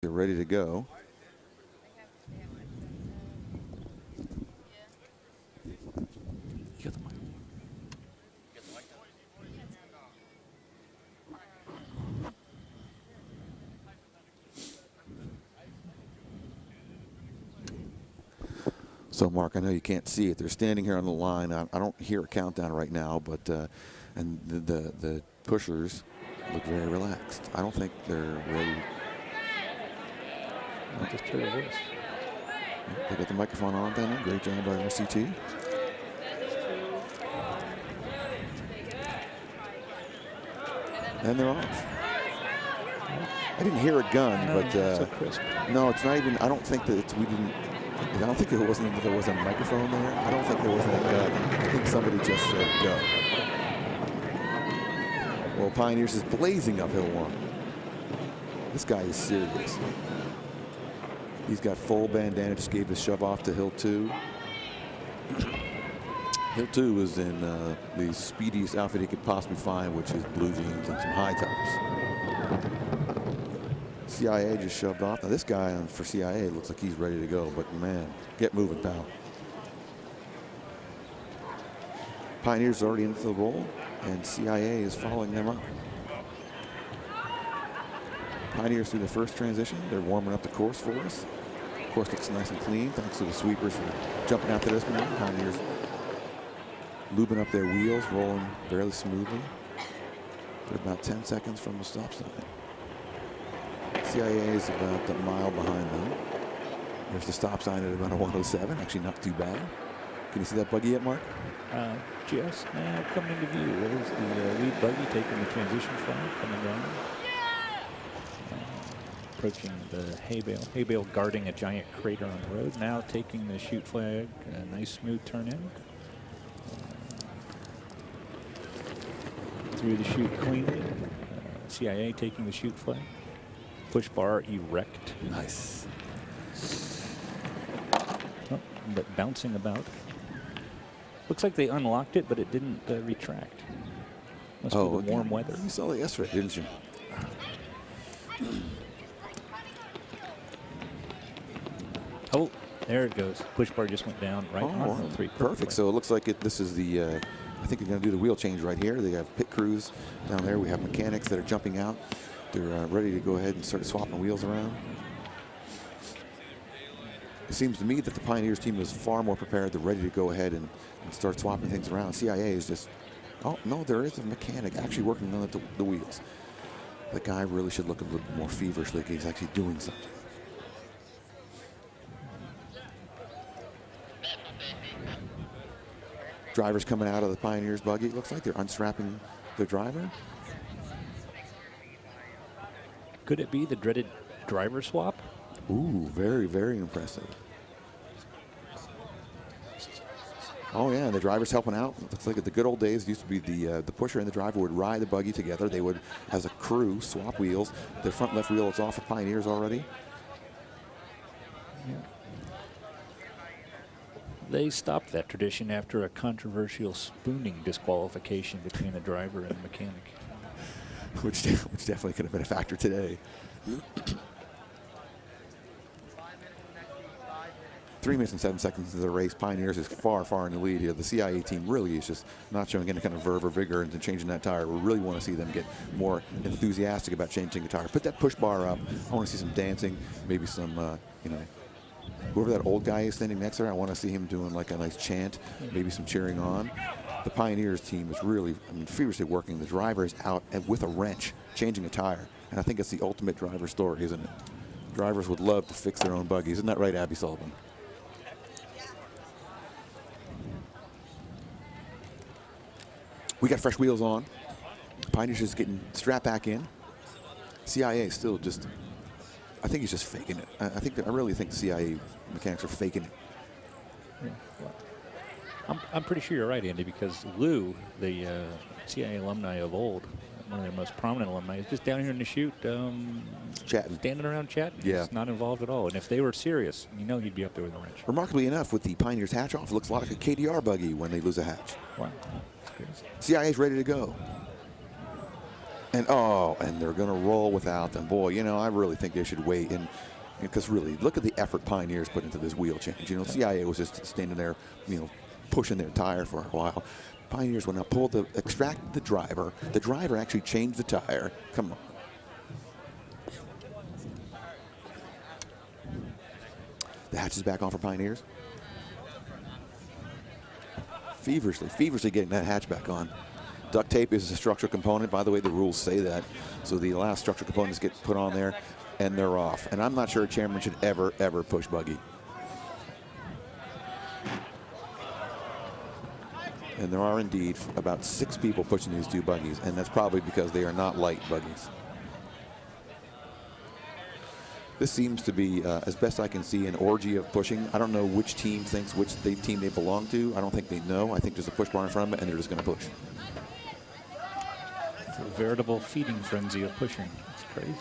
They're ready to go. So, Mark, I know you can't see it. They're standing here on the line. I don't hear a countdown right now, but and the pushers look very relaxed. I don't think they're ready. I'll just hear a voice. They got the microphone on down there. Great job by RCT. And they're off. I didn't hear a gun, but so crisp. no, it's not even. I don't think that we didn't. I don't think there wasn't a microphone there. I don't think there was a gun. I think somebody just said go. Well, Pioneers is blazing up hill one. This guy is serious. He's got full bandana. Just gave the shove off to hill two. Hill two is in the speediest outfit he could possibly find, which is blue jeans and some high tops. CIA just shoved off. Now this guy for CIA looks like he's ready to go, but man, get moving, pal. Pioneers already into the roll, and CIA is following them up. Pioneers through the first transition. They're warming up the course for us. The course looks nice and clean, thanks to the sweepers for jumping after this one. Pioneers lubing up their wheels, rolling fairly smoothly. They're about 10 seconds from the stop sign. CIA is about a mile behind them. There's the stop sign at about a 107. Actually, not too bad. Can you see that buggy yet, Mark? Just now coming into view. There's the lead buggy taking the transition flag coming down. Approaching the hay bale guarding a giant crater on the road. Now taking the chute flag. A nice smooth turn in. Through the chute cleanly. CIA taking the chute flag. Push bar erect. Nice. Oh, but bouncing about. Looks like they unlocked it, but it didn't retract. Must be the warm weather. You saw that yesterday, didn't you? Oh, there it goes. Push bar just went down right on hill three. Perfect. So it looks like this is the, I think they're going to do the wheel change right here. They have pit crews down there. We have mechanics that are jumping out. They're ready to go ahead and start swapping wheels around. It seems to me that the Pioneers team is far more prepared. They're ready to go ahead and start swapping things around. CIA is just, oh, no, there is a mechanic actually working on the wheels. The guy really should look a little more feverish, like he's actually doing something. Drivers coming out of the Pioneers buggy. It looks like they're unstrapping their driver. Could it be the dreaded driver swap? Ooh, very, very impressive. Oh yeah, the driver's helping out. Looks like at the good old days, it used to be the pusher and the driver would ride the buggy together. They would, as a crew, swap wheels. The front left wheel is off of Pioneers already. Yeah. They stopped that tradition after a controversial spooning disqualification between the driver and the mechanic. Which definitely could have been a factor today. 3 minutes and 7 seconds into the race. Pioneers is far, far in the lead here. The CIA team really is just not showing any kind of verve or vigor into changing that tire. We really want to see them get more enthusiastic about changing a tire. Put that push bar up. I want to see some dancing, maybe some, you know, whoever that old guy is standing next to her, I want to see him doing like a nice chant, maybe some cheering on. The Pioneers team is really, feverishly working. The driver is out and with a wrench, changing a tire. And I think it's the ultimate driver story, isn't it? Drivers would love to fix their own buggies. Isn't that right, Abby Sullivan? We got fresh wheels on. Pioneers is getting strapped back in. CIA still just, I think he's just faking it. I really think the CIA mechanics are faking it. Yeah. I'm pretty sure you're right, Andy, because Lou, the CIA alumni of old, one of their most prominent alumni, is just down here in the chute, chatting, standing around chatting. Yeah. He's not involved at all. And if they were serious, you know he'd be up there with a wrench. Remarkably enough, with the Pioneers hatch off, it looks a lot like a KDR buggy when they lose a hatch. Wow. CIA is ready to go. And they're going to roll without them. Boy, you know, I really think they should wait. And because really, look at the effort Pioneers put into this wheel change. You know, CIA was just standing there, you know, pushing their tire for a while. Pioneers went out, extracted the driver. The driver actually changed the tire. Come on. The hatch is back on for Pioneers. Feverishly getting that hatch back on. Duct tape is a structural component. By the way, the rules say that. So the last structural components get put on there, and they're off. And I'm not sure a chairman should ever push buggy. And there are indeed about 6 people pushing these 2 buggies, and that's probably because they are not light buggies. This seems to be, as best I can see, an orgy of pushing. I don't know which team thinks which team they belong to. I don't think they know. I think there's a push bar in front of them, and they're just going to push. It's a veritable feeding frenzy of pushing. It's crazy.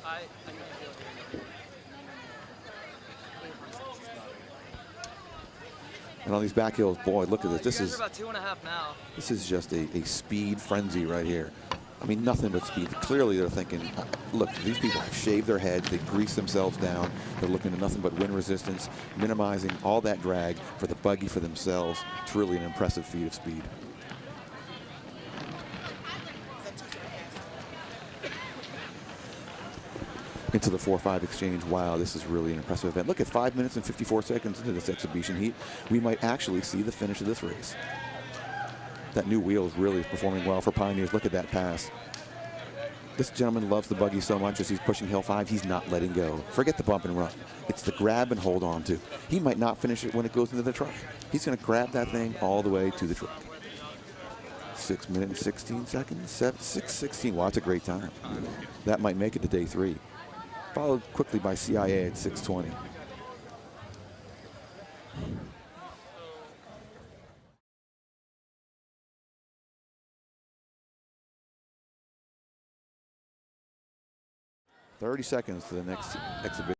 Right. And on these back hills, boy, look at this. This is about 2.5 now. This is just a speed frenzy right here. I mean, nothing but speed. Clearly, they're thinking, look, these people have shaved their heads. They grease themselves down. They're looking at nothing but wind resistance, minimizing all that drag for the buggy, for themselves. It's really an impressive feat of speed. Into the 4-5 exchange. Wow, this is really an impressive event. Look at 5 minutes and 54 seconds into this exhibition heat. We might actually see the finish of this race. That new wheel is really performing well for Pioneers. Look at that pass. This gentleman loves the buggy so much as he's pushing hill 5, he's not letting go. Forget the bump and run. It's the grab and hold on to. He might not finish it when it goes into the truck. He's going to grab that thing all the way to the truck. 6 minutes and 16 seconds. 6:16. Wow, that's a great time. That might make it to day 3. Followed quickly by CIA at 6:20. .30 seconds to the next exhibition.